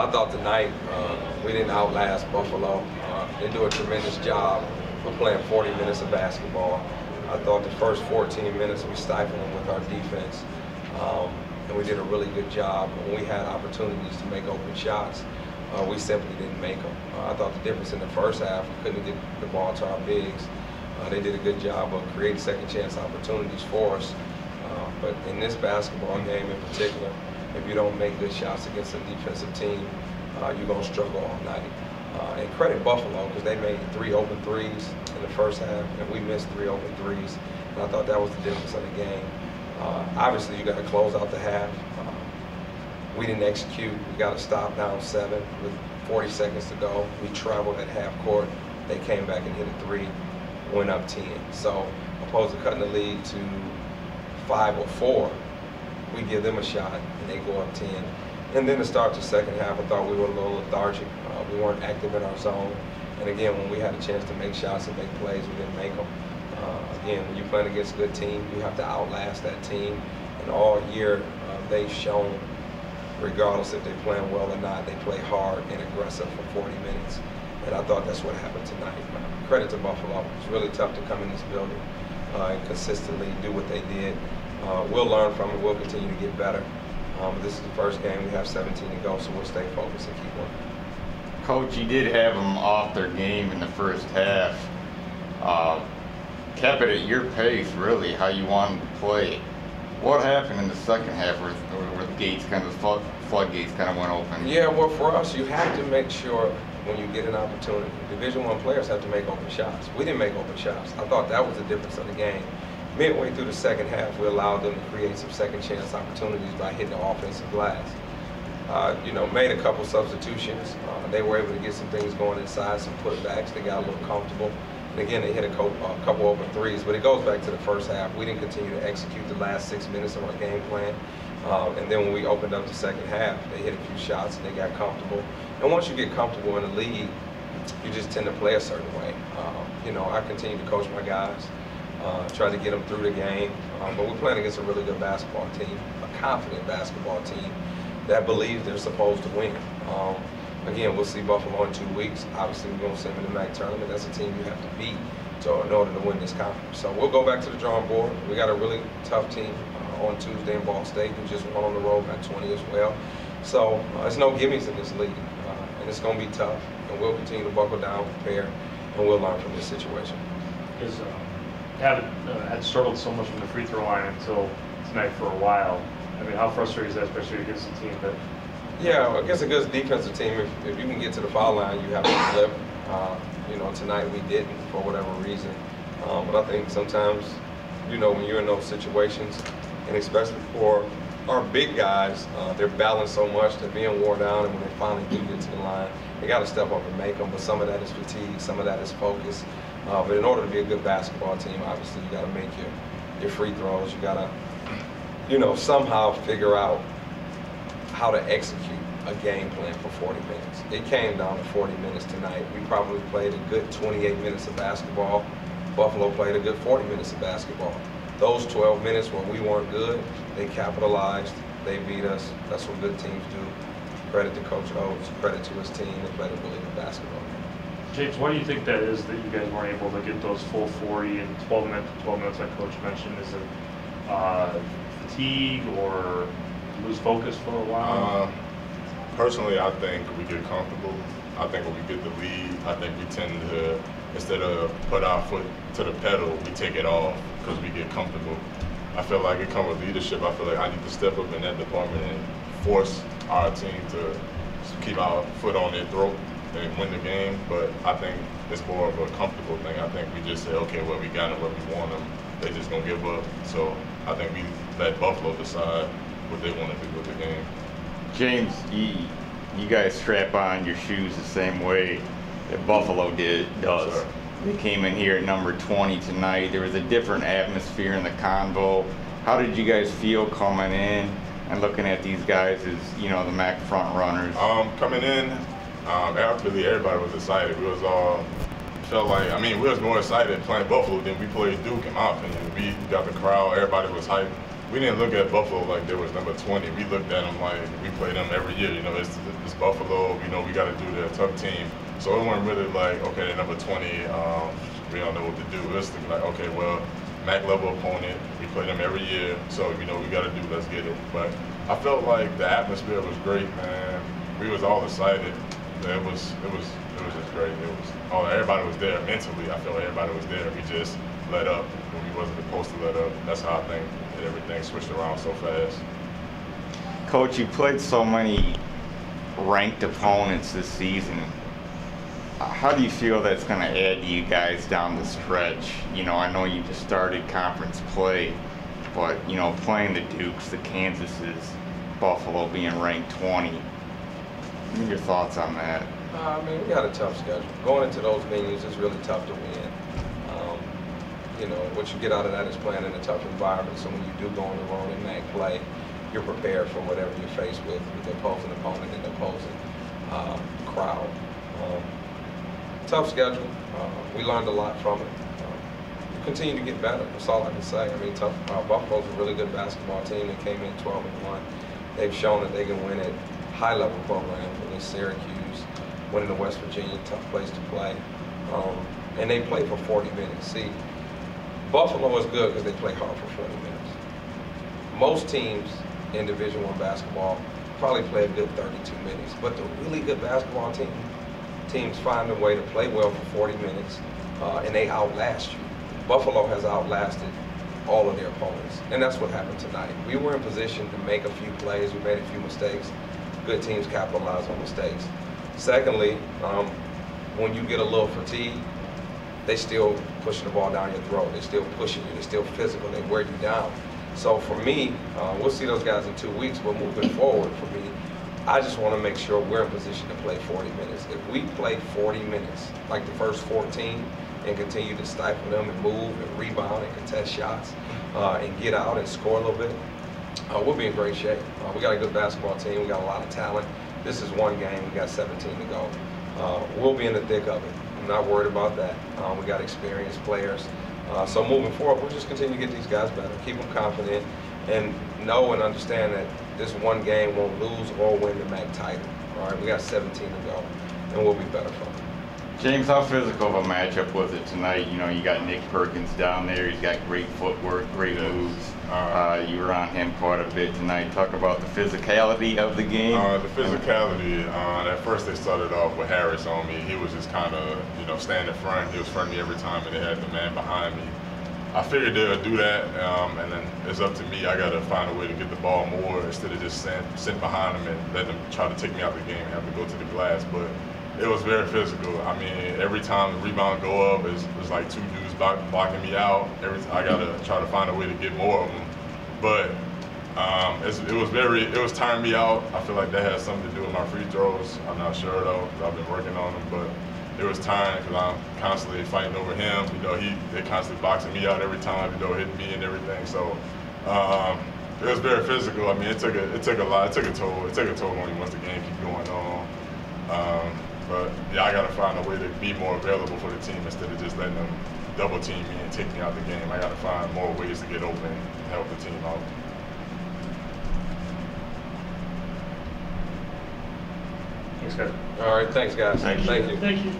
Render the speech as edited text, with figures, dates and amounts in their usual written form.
I thought tonight we didn't outlast Buffalo. They do a tremendous job of playing 40 minutes of basketball. I thought the first 14 minutes we stifled them with our defense, and we did a really good job. When we had opportunities to make open shots, we simply didn't make them. I thought the difference in the first half, we couldn't get the ball to our bigs. They did a good job of creating second chance opportunities for us. But in this basketball game in particular, if you don't make good shots against a defensive team, you're going to struggle all night. And credit Buffalo, because they made 3 open threes in the first half, and we missed 3 open threes. And I thought that was the difference of the game. Obviously, you got to close out the half. We didn't execute. We got to stop down 7 with 40 seconds to go. We traveled at half court. They came back and hit a 3, went up 10. So opposed to cutting the lead to 5 or 4, we give them a shot and they go up 10. And then to start the second half, I thought we were a little lethargic. We weren't active in our zone. And again, when we had a chance to make shots and make plays, we didn't make them. Again, when you're playing against a good team, you have to outlast that team. And all year, they've shown, regardless if they're playing well or not, they play hard and aggressive for 40 minutes. And I thought that's what happened tonight. Credit to Buffalo. It's really tough to come in this building and consistently do what they did. We'll learn from it. We'll continue to get better. This is the first game. We have 17 to go, so we'll stay focused and keep working. Coach, you did have them off their game in the first half. Kept it at your pace, really, how you wanted to play. What happened in the second half where the gates kind of, floodgates kind of went open? Yeah, well, for us, you have to make sure when you get an opportunity. Division I players have to make open shots. We didn't make open shots. I thought that was the difference of the game. Midway through the second half, we allowed them to create some second chance opportunities by hitting the offensive glass. Made a couple substitutions. They were able to get some things going inside, some putbacks. They got a little comfortable. And again, they hit a couple open threes. But it goes back to the first half. We didn't continue to execute the last 6 minutes of our game plan. And then when we opened up the second half, they hit a few shots and they got comfortable. And once you get comfortable in the league, you just tend to play a certain way. I continue to coach my guys. Try to get them through the game. But we're playing against a really good basketball team, a confident basketball team that believes they're supposed to win. Again, we'll see Buffalo in 2 weeks. Obviously, we're going to see them in the MAC tournament. That's a team you have to beat in order to win this conference. So we'll go back to the drawing board. We got a really tough team on Tuesday in Ball State, who just won on the road by 20 as well. So there's no gimmies in this league, and it's going to be tough. And we'll continue to buckle down, prepare, and we'll learn from this situation. Because had struggled so much from the free throw line until tonight for a while. I mean, how frustrating is that, especially against a team that? Yeah, against a good defensive team, if you can get to the foul line, you have to deliver. Tonight we didn't for whatever reason. But I think sometimes, when you're in those situations, and especially for our big guys, they're balanced so much, they're being worn down, and when they finally do get to the line, they got to step up and make them. But some of that is fatigue, some of that is focus. But in order to be a good basketball team, obviously you got to make your free throws. You got to, somehow figure out how to execute a game plan for 40 minutes. It came down to 40 minutes tonight. We probably played a good 28 minutes of basketball. Buffalo played a good 40 minutes of basketball. Those 12 minutes where we weren't good, they capitalized, they beat us. That's what good teams do. Credit to Coach Oates, credit to his team. They played a really good basketball game. James, why do you think that is that you guys weren't able to get those full 40 and 12 minutes like Coach mentioned? Is it fatigue or lose focus for a while? Personally, I think we get comfortable. I think when we get the lead, I think we tend to, instead of put our foot to the pedal, we take it off because we get comfortable. I feel like it comes with leadership. I feel like I need to step up in that department and force our team to keep our foot on their throat and win the game. But I think it's more of a comfortable thing. I think we just say, okay, well, we got them where we want them. They're just going to give up. So I think we let Buffalo decide what they want to do with the game. James, you guys strap on your shoes the same way that Buffalo does. Sure. They came in here at number 20 tonight. There was a different atmosphere in the convo. How did you guys feel coming in and looking at these guys as, the MAC front runners? Coming in, absolutely everybody was excited. We was all felt like, we was more excited playing Buffalo than we played Duke, in my opinion. We got the crowd, everybody was hyped. we didn't look at Buffalo like they was number 20. We looked at them like we play them every year. You know, it's Buffalo. You know, we got to do their tough team. So it wasn't really like, okay, they're number 20. We don't know what to do. It was like, okay, well, MAC level opponent. We play them every year. So you know, we got to do. Let's get it. But I felt like the atmosphere was great, man. We was all excited. It was just great. Everybody was there mentally. I felt like everybody was there. We just let up when we wasn't supposed to let up. That's how I think that everything switched around so fast. Coach, you played so many ranked opponents this season. How do you feel that's going to add to you guys down the stretch? You know, I know you just started conference play, but you know, playing the Dukes, the Kansases, Buffalo being ranked 20. What are your thoughts on that? I mean, we got a tough schedule. Going into those venues is really tough to win. You know, what you get out of that is playing in a tough environment. So when you do go on the road and MAC play, you're prepared for whatever you're faced with the opposing opponent and the opposing crowd. Tough schedule. We learned a lot from it. We continue to get better. That's all I can say. I mean, Buffalo's a really good basketball team. They came in 12-1. They've shown that they can win at high-level programs, winning Syracuse, winning the West Virginia, tough place to play. And they play for 40 minutes. See, Buffalo is good because they play hard for 40 minutes. Most teams in Division I basketball probably play a good 32 minutes, but the really good basketball teams find a way to play well for 40 minutes, and they outlast you. Buffalo has outlasted all of their opponents, and that's what happened tonight. We were in position to make a few plays. We made a few mistakes. Good teams capitalize on mistakes. Secondly, when you get a little fatigued, they still pushing the ball down your throat. They're still pushing you. They're still physical. They wear you down. So for me, we'll see those guys in 2 weeks, but moving forward for me, I just want to make sure we're in position to play 40 minutes. If we play 40 minutes, like the first 14, and continue to stifle them and move and rebound and contest shots and get out and score a little bit, we'll be in great shape. We got a good basketball team. We got a lot of talent. This is one game. We got 17 to go. We'll be in the thick of it. I'm not worried about that. We got experienced players. So moving forward, we'll just continue to get these guys better, keep them confident, and know and understand that this one game won't lose or win the MAC title. All right, we got 17 to go, and we'll be better from it. James, how physical of a matchup was it tonight? You know, you got Nick Perkins down there. He's got great footwork, great moves. You were on him quite a bit tonight. Talk about the physicality of the game. The physicality, at first they started off with Harris on me. He was just kind of, you know, standing in front. He was fronting me every time, and they had the man behind me. I figured they would do that, and then it's up to me. I got to find a way to get the ball more instead of just sitting behind them and let them try to take me out of the game and have to go to the glass. But it was very physical. I mean, every time the rebound go up, it's like two dudes blocking me out. I got to try to find a way to get more of them. But it was tiring me out. I feel like that has something to do with my free throws. I'm not sure though, 'cause I've been working on them. But it was tiring because I'm constantly fighting over him. You know, they constantly boxing me out every time. You know, hitting me and everything. So it was very physical. I mean, it took a lot. It took a toll. It took a toll on you once the game keep going on. But yeah, I got to find a way to be more available for the team instead of just letting them double team me and take me out the game. I got to find more ways to get open and help the team out. Thanks, guys. All right, thanks, guys. Thank you. Thank you. Thank you.